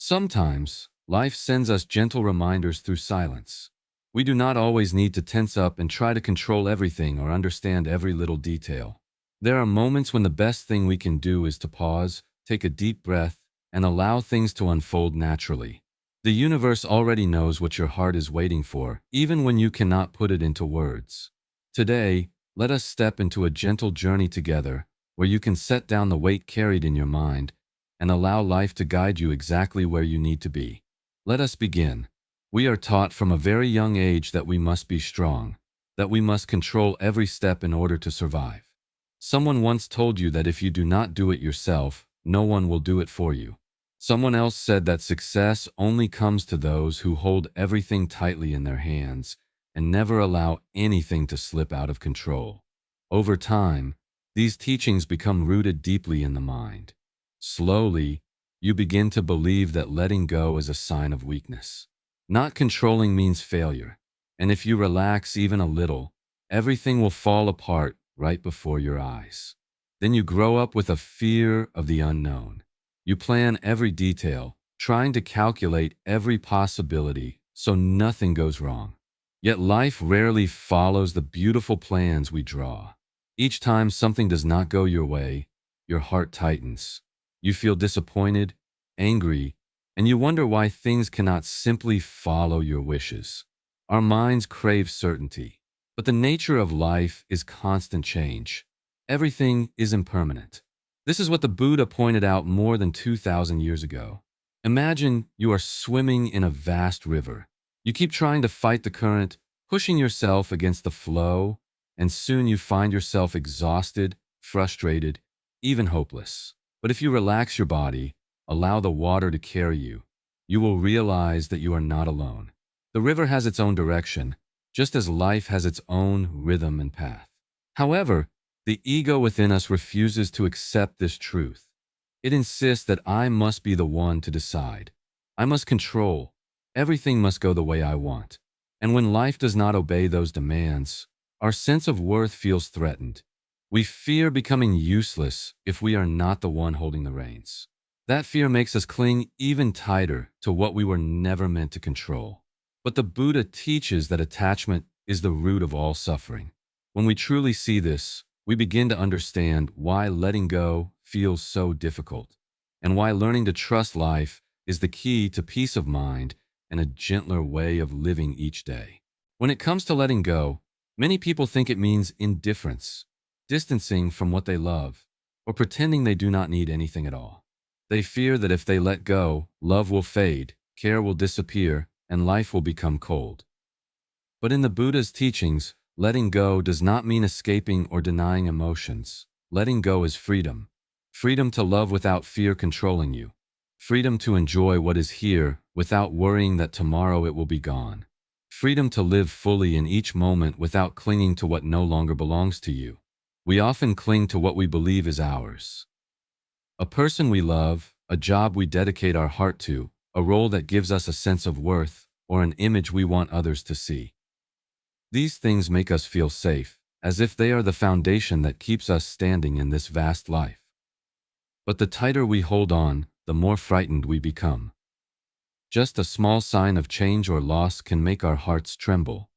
Sometimes, life sends us gentle reminders through silence. We do not always need to tense up and try to control everything or understand every little detail. There are moments when the best thing we can do is to pause, take a deep breath, and allow things to unfold naturally. The universe already knows what your heart is waiting for, even when you cannot put it into words. Today, let us step into a gentle journey together, where you can set down the weight carried in your mind and allow life to guide you exactly where you need to be. Let us begin. We are taught from a very young age that we must be strong, that we must control every step in order to survive. Someone once told you that if you do not do it yourself, no one will do it for you. Someone else said that success only comes to those who hold everything tightly in their hands and never allow anything to slip out of control. Over time, these teachings become rooted deeply in the mind. Slowly, you begin to believe that letting go is a sign of weakness. Not controlling means failure, and if you relax even a little, everything will fall apart right before your eyes. Then you grow up with a fear of the unknown. You plan every detail, trying to calculate every possibility so nothing goes wrong. Yet life rarely follows the beautiful plans we draw. Each time something does not go your way, your heart tightens. You feel disappointed, angry, and you wonder why things cannot simply follow your wishes. Our minds crave certainty, but the nature of life is constant change. Everything is impermanent. This is what the Buddha pointed out more than 2,000 years ago. Imagine you are swimming in a vast river. You keep trying to fight the current, pushing yourself against the flow, and soon you find yourself exhausted, frustrated, even hopeless. But if you relax your body, allow the water to carry you, you will realize that you are not alone. The river has its own direction, just as life has its own rhythm and path. However, the ego within us refuses to accept this truth. It insists that I must be the one to decide. I must control. Everything must go the way I want. And when life does not obey those demands, our sense of worth feels threatened. We fear becoming useless if we are not the one holding the reins. That fear makes us cling even tighter to what we were never meant to control. But the Buddha teaches that attachment is the root of all suffering. When we truly see this, we begin to understand why letting go feels so difficult, and why learning to trust life is the key to peace of mind and a gentler way of living each day. When it comes to letting go, many people think it means indifference, distancing from what they love, or pretending they do not need anything at all. They fear that if they let go, love will fade, care will disappear, and life will become cold. But in the Buddha's teachings, letting go does not mean escaping or denying emotions. Letting go is freedom. Freedom to love without fear controlling you. Freedom to enjoy what is here without worrying that tomorrow it will be gone. Freedom to live fully in each moment without clinging to what no longer belongs to you. We often cling to what we believe is ours. A person we love, a job we dedicate our heart to, a role that gives us a sense of worth, or an image we want others to see. These things make us feel safe, as if they are the foundation that keeps us standing in this vast life. But the tighter we hold on, the more frightened we become. Just a small sign of change or loss can make our hearts tremble.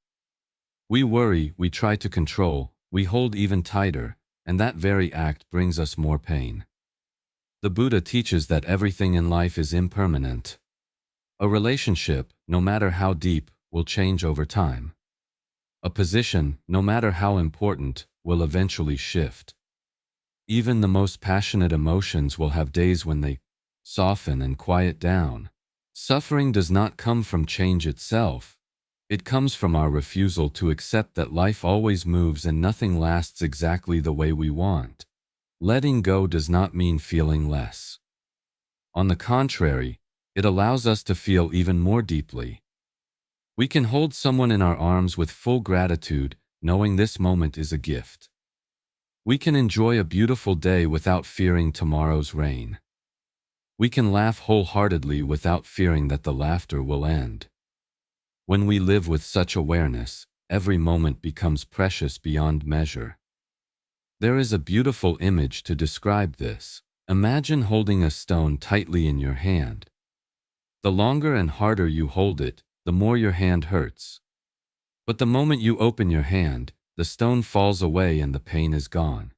We worry, we try to control, we hold even tighter, and that very act brings us more pain. The Buddha teaches that everything in life is impermanent. A relationship, no matter how deep, will change over time. A position, no matter how important, will eventually shift. Even the most passionate emotions will have days when they soften and quiet down. Suffering does not come from change itself. It comes from our refusal to accept that life always moves and nothing lasts exactly the way we want. Letting go does not mean feeling less. On the contrary, it allows us to feel even more deeply. We can hold someone in our arms with full gratitude, knowing this moment is a gift. We can enjoy a beautiful day without fearing tomorrow's rain. We can laugh wholeheartedly without fearing that the laughter will end. When we live with such awareness, every moment becomes precious beyond measure. There is a beautiful image to describe this. Imagine holding a stone tightly in your hand. The longer and harder you hold it, the more your hand hurts. But the moment you open your hand, the stone falls away and the pain is gone.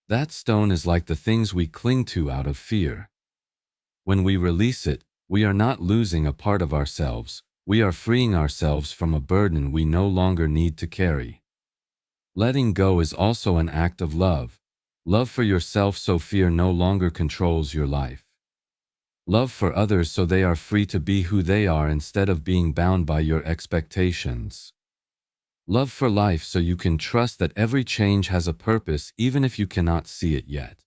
That stone is like the things we cling to out of fear. When we release it, we are not losing a part of ourselves, we are freeing ourselves from a burden we no longer need to carry. Letting go is also an act of love. Love for yourself so fear no longer controls your life. Love for others so they are free to be who they are instead of being bound by your expectations. Love for life so you can trust that every change has a purpose even if you cannot see it yet.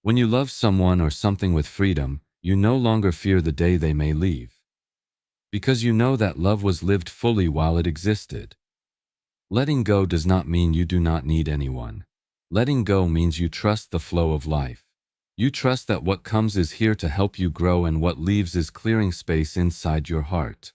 When you love someone or something with freedom, you no longer fear the day they may leave. Because you know that love was lived fully while it existed. Letting go does not mean you do not need anyone. Letting go means you trust the flow of life. You trust that what comes is here to help you grow and what leaves is clearing space inside your heart.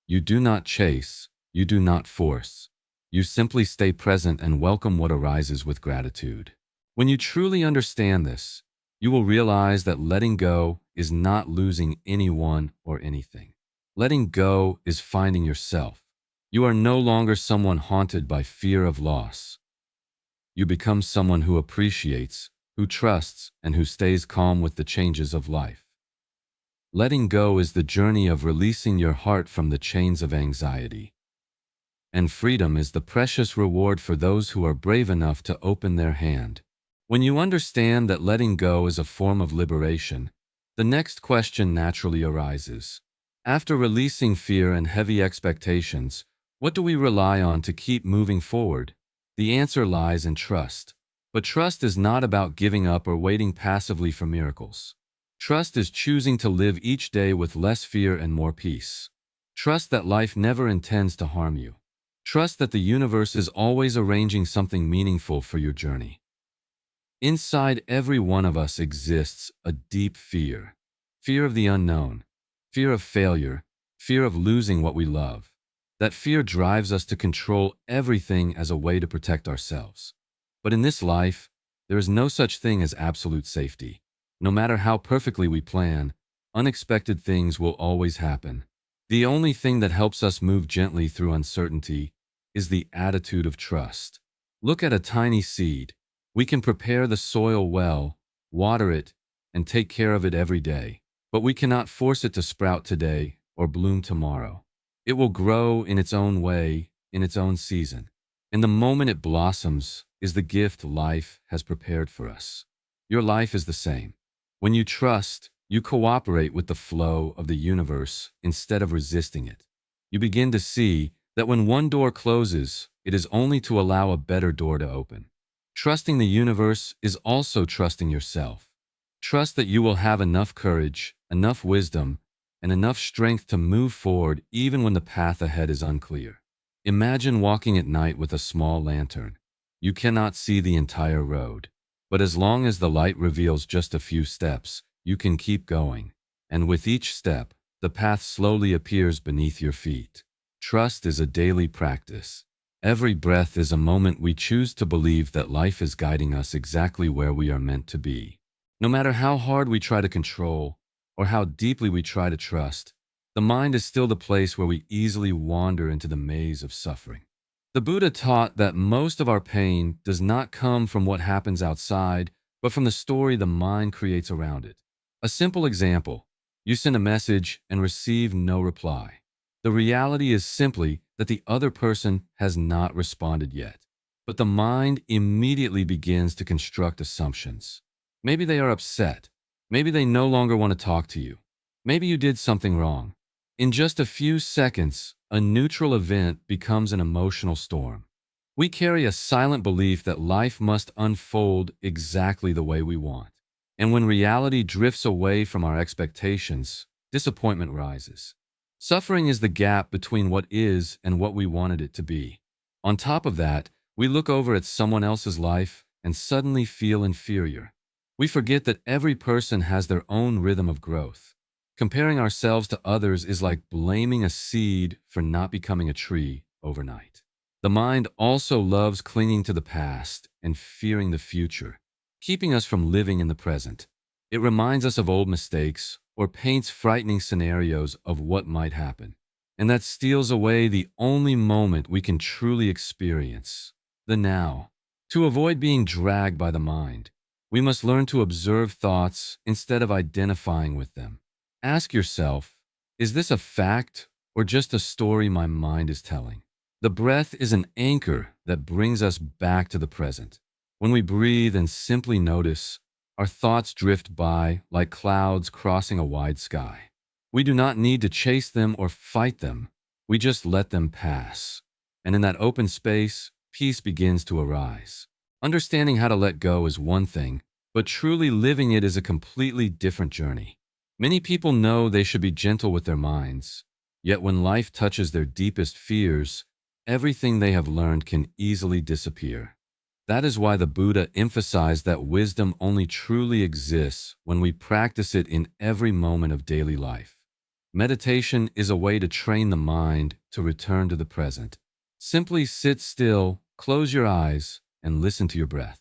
You do not chase, you do not force. You simply stay present and welcome what arises with gratitude. When you truly understand this, you will realize that letting go is not losing anyone or anything. Letting go is finding yourself. You are no longer someone haunted by fear of loss. You become someone who appreciates, who trusts, and who stays calm with the changes of life. Letting go is the journey of releasing your heart from the chains of anxiety. And freedom is the precious reward for those who are brave enough to open their hand. When you understand that letting go is a form of liberation, the next question naturally arises. After releasing fear and heavy expectations, what do we rely on to keep moving forward? The answer lies in trust. But trust is not about giving up or waiting passively for miracles. Trust is choosing to live each day with less fear and more peace. Trust that life never intends to harm you. Trust that the universe is always arranging something meaningful for your journey. Inside every one of us exists a deep fear. Fear of the unknown, fear of failure, fear of losing what we love. That fear drives us to control everything as a way to protect ourselves. But in this life, there is no such thing as absolute safety. No matter how perfectly we plan, unexpected things will always happen. The only thing that helps us move gently through uncertainty is the attitude of trust. Look at a tiny seed. We can prepare the soil well, water it, and take care of it every day. But we cannot force it to sprout today or bloom tomorrow. It will grow in its own way, in its own season. And the moment it blossoms is the gift life has prepared for us. Your life is the same. When you trust, you cooperate with the flow of the universe instead of resisting it. You begin to see that when one door closes, it is only to allow a better door to open. Trusting the universe is also trusting yourself. Trust that you will have enough courage, enough wisdom, and enough strength to move forward even when the path ahead is unclear. Imagine walking at night with a small lantern. You cannot see the entire road, but as long as the light reveals just a few steps, you can keep going. And with each step, the path slowly appears beneath your feet. Trust is a daily practice. Every breath is a moment we choose to believe that life is guiding us exactly where we are meant to be. No matter how hard we try to control, or how deeply we try to trust, the mind is still the place where we easily wander into the maze of suffering. The Buddha taught that most of our pain does not come from what happens outside, but from the story the mind creates around it. A simple example: you send a message and receive no reply. The reality is simply that the other person has not responded yet. But the mind immediately begins to construct assumptions. Maybe they are upset. Maybe they no longer want to talk to you. Maybe you did something wrong. In just a few seconds, a neutral event becomes an emotional storm. We carry a silent belief that life must unfold exactly the way we want. And when reality drifts away from our expectations, disappointment rises. Suffering is the gap between what is and what we wanted it to be. On top of that, we look over at someone else's life and suddenly feel inferior. We forget that every person has their own rhythm of growth. Comparing ourselves to others is like blaming a seed for not becoming a tree overnight. The mind also loves clinging to the past and fearing the future, keeping us from living in the present. It reminds us of old mistakes, or paints frightening scenarios of what might happen. And that steals away the only moment we can truly experience, the now. To avoid being dragged by the mind, we must learn to observe thoughts instead of identifying with them. Ask yourself, is this a fact or just a story my mind is telling? The breath is an anchor that brings us back to the present. When we breathe and simply notice, our thoughts drift by like clouds crossing a wide sky. We do not need to chase them or fight them. We just let them pass. And in that open space, peace begins to arise. Understanding how to let go is one thing, but truly living it is a completely different journey. Many people know they should be gentle with their minds, yet when life touches their deepest fears, everything they have learned can easily disappear. That is why the Buddha emphasized that wisdom only truly exists when we practice it in every moment of daily life. Meditation is a way to train the mind to return to the present. Simply sit still, close your eyes, and listen to your breath.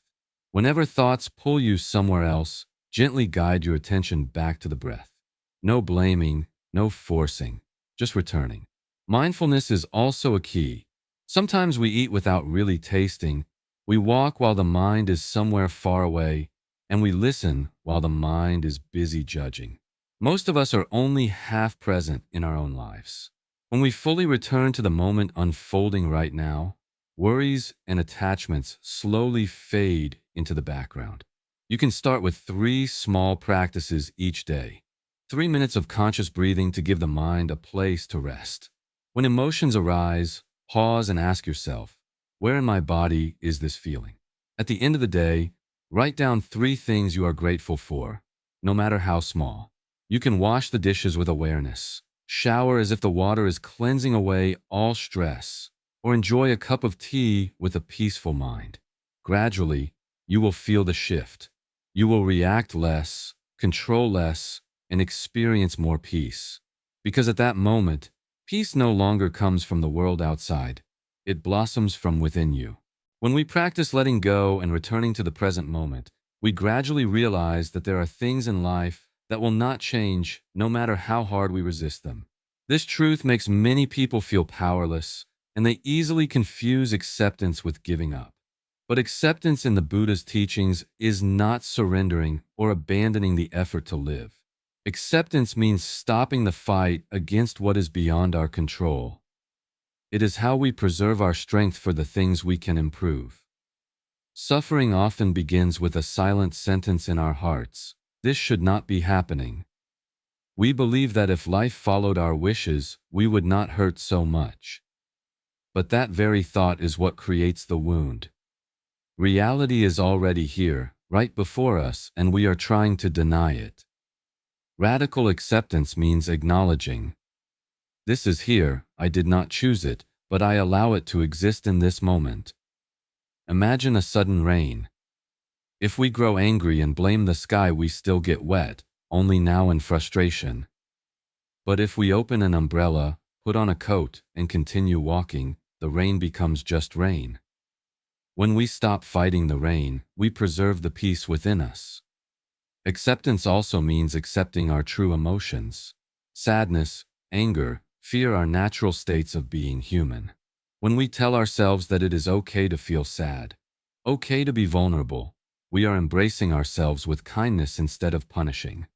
Whenever thoughts pull you somewhere else, gently guide your attention back to the breath. No blaming, no forcing, just returning. Mindfulness is also a key. Sometimes we eat without really tasting. We walk while the mind is somewhere far away, and we listen while the mind is busy judging. Most of us are only half present in our own lives. When we fully return to the moment unfolding right now, worries and attachments slowly fade into the background. You can start with 3 small practices each day. 3 minutes of conscious breathing to give the mind a place to rest. When emotions arise, pause and ask yourself, where in my body is this feeling? At the end of the day, write down 3 things you are grateful for, no matter how small. You can wash the dishes with awareness, shower as if the water is cleansing away all stress, or enjoy a cup of tea with a peaceful mind. Gradually, you will feel the shift. You will react less, control less, and experience more peace. Because at that moment, peace no longer comes from the world outside. It blossoms from within you. When we practice letting go and returning to the present moment, we gradually realize that there are things in life that will not change no matter how hard we resist them. This truth makes many people feel powerless, and they easily confuse acceptance with giving up. But acceptance in the Buddha's teachings is not surrendering or abandoning the effort to live. Acceptance means stopping the fight against what is beyond our control. It is how we preserve our strength for the things we can improve. Suffering often begins with a silent sentence in our hearts. This should not be happening. We believe that if life followed our wishes, we would not hurt so much. But that very thought is what creates the wound. Reality is already here, right before us, and we are trying to deny it. Radical acceptance means acknowledging, this is here, I did not choose it, but I allow it to exist in this moment. Imagine a sudden rain. If we grow angry and blame the sky, we still get wet, only now in frustration. But if we open an umbrella, put on a coat, and continue walking, the rain becomes just rain. When we stop fighting the rain, we preserve the peace within us. Acceptance also means accepting our true emotions. Sadness, anger, fear are natural states of being human. When we tell ourselves that it is okay to feel sad, okay to be vulnerable, we are embracing ourselves with kindness instead of punishing.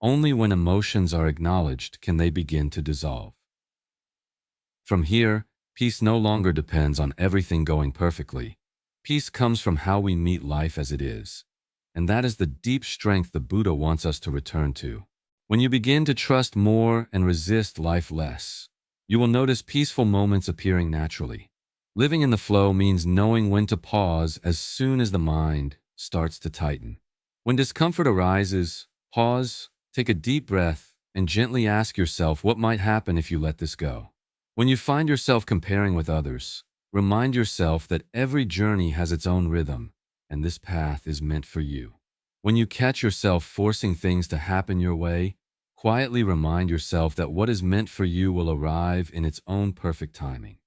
Only when emotions are acknowledged can they begin to dissolve. From here, peace no longer depends on everything going perfectly. Peace comes from how we meet life as it is. And that is the deep strength the Buddha wants us to return to. When you begin to trust more and resist life less, you will notice peaceful moments appearing naturally. Living in the flow means knowing when to pause as soon as the mind starts to tighten. When discomfort arises, pause, take a deep breath, and gently ask yourself what might happen if you let this go. When you find yourself comparing with others, remind yourself that every journey has its own rhythm, and this path is meant for you. When you catch yourself forcing things to happen your way, quietly remind yourself that what is meant for you will arrive in its own perfect timing.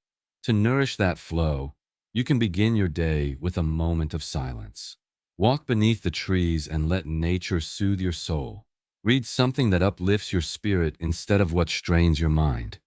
To nourish that flow, you can begin your day with a moment of silence. Walk beneath the trees and let nature soothe your soul. Read something that uplifts your spirit instead of what strains your mind.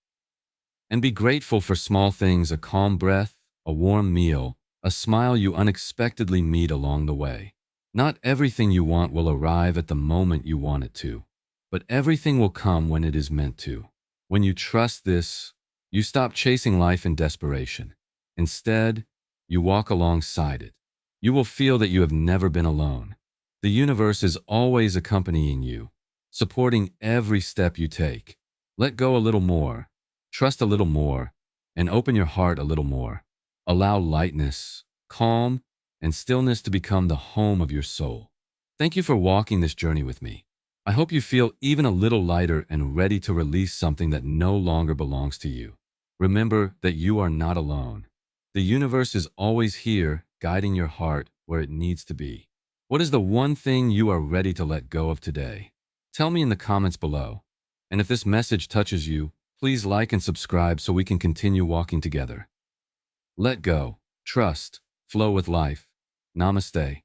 And be grateful for small things: a calm breath, a warm meal, a smile you unexpectedly meet along the way. Not everything you want will arrive at the moment you want it to, but everything will come when it is meant to. When you trust this, you stop chasing life in desperation. Instead, you walk alongside it. You will feel that you have never been alone. The universe is always accompanying you, supporting every step you take. Let go a little more, trust a little more, and open your heart a little more. Allow lightness, calm, and stillness to become the home of your soul. Thank you for walking this journey with me. I hope you feel even a little lighter and ready to release something that no longer belongs to you. Remember that you are not alone. The universe is always here, guiding your heart where it needs to be. What is the one thing you are ready to let go of today? Tell me in the comments below. And if this message touches you, please like and subscribe so we can continue walking together. Let go, trust, flow with life. Namaste.